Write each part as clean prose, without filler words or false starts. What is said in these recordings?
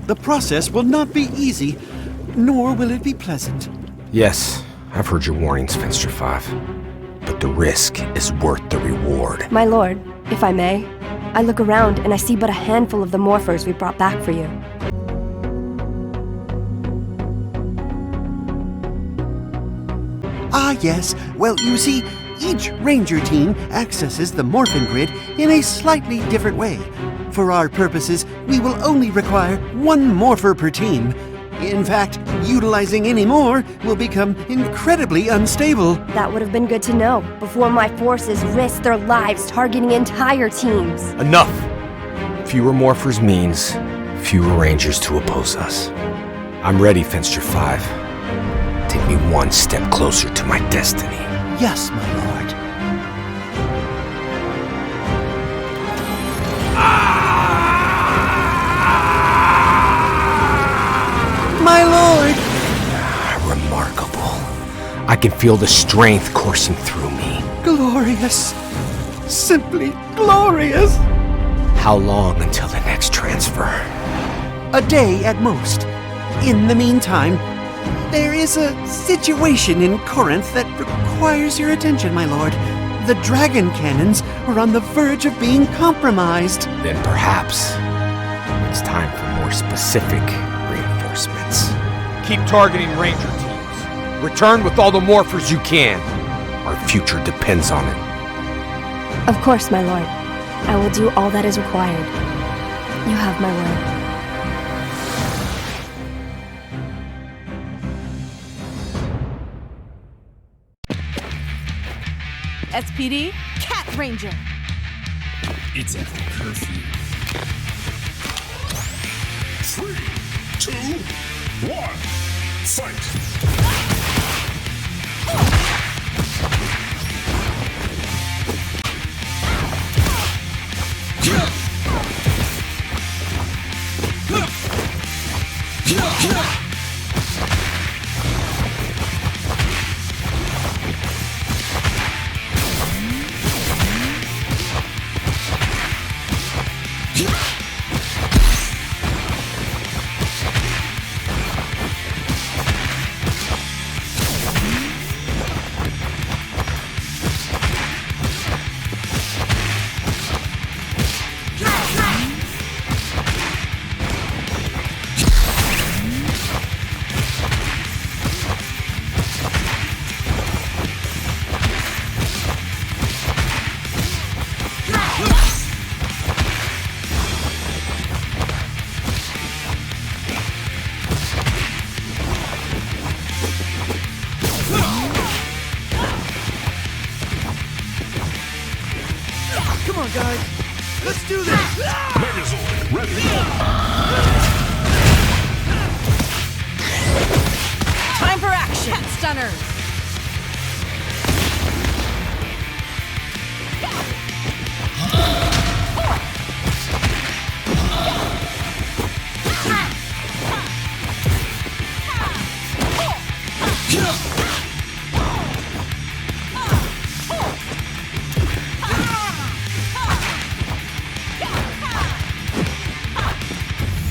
The process will not be easy, nor will it be pleasant. Yes, I've heard your warnings, Finster 5. But the risk is worth the reward. My lord, if I may, I look around and I see but a handful of the morphers we brought back for you. Ah, yes. Well, you see, each ranger team accesses the Morphin Grid in a slightly different way. For our purposes, we will only require one morpher per team. In fact, utilizing any more will become incredibly unstable. That would have been good to know before my forces risked their lives targeting entire teams. Enough! Fewer morphers means fewer rangers to oppose us. I'm ready, Finster 5. Take me one step closer to my destiny. Yes, my lord. My lord! Remarkable. I can feel the strength coursing through me. Glorious. Simply glorious. How long until the next transfer? A day at most. In the meantime, there is a situation in Corinth that requires your attention, my lord. The dragon cannons are on the verge of being compromised. Then perhaps it's time for more specific reinforcements. Keep targeting ranger teams. Return with all the morphers you can. Our future depends on it. Of course, my lord. I will do all that is required. You have my word. SPD, Cat Ranger. It's after curfew. 3, 2, 1, fight! Come on, guys. Let's do this. Megazord, ready! Time for action. Cat Stunner.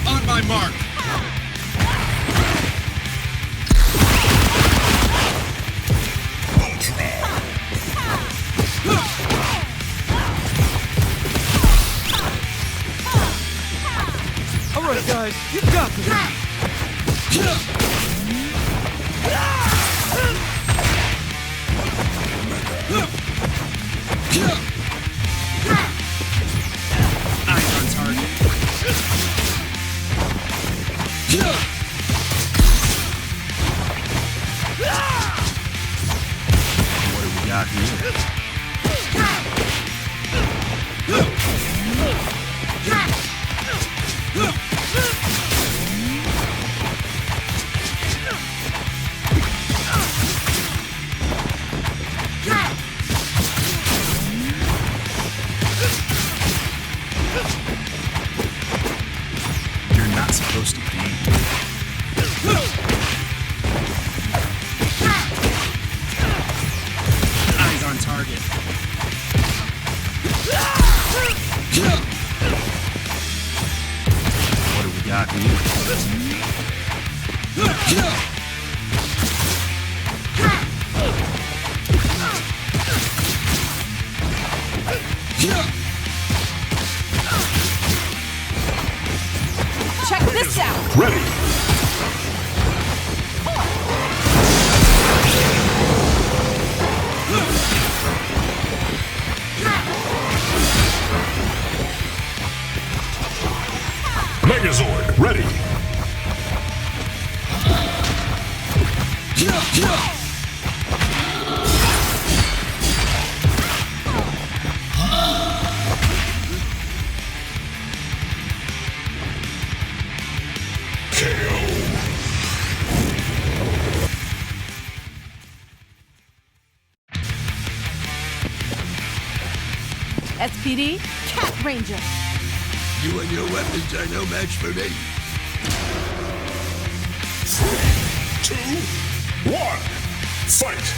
On my mark! All right, guys. You got this. Eyes on target. What do we got here? You're not supposed to be here. Eyes on target. What do we got here? Check this out! Ready. Megazord, ready. SPD, Cat Ranger. You and your weapons are no match for me. 3, 2, 1, fight!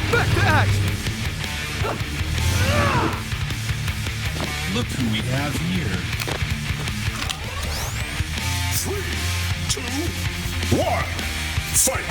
Back to action! Look who we have here. 3, 2, 1, fight!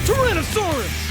Tyrannosaurus!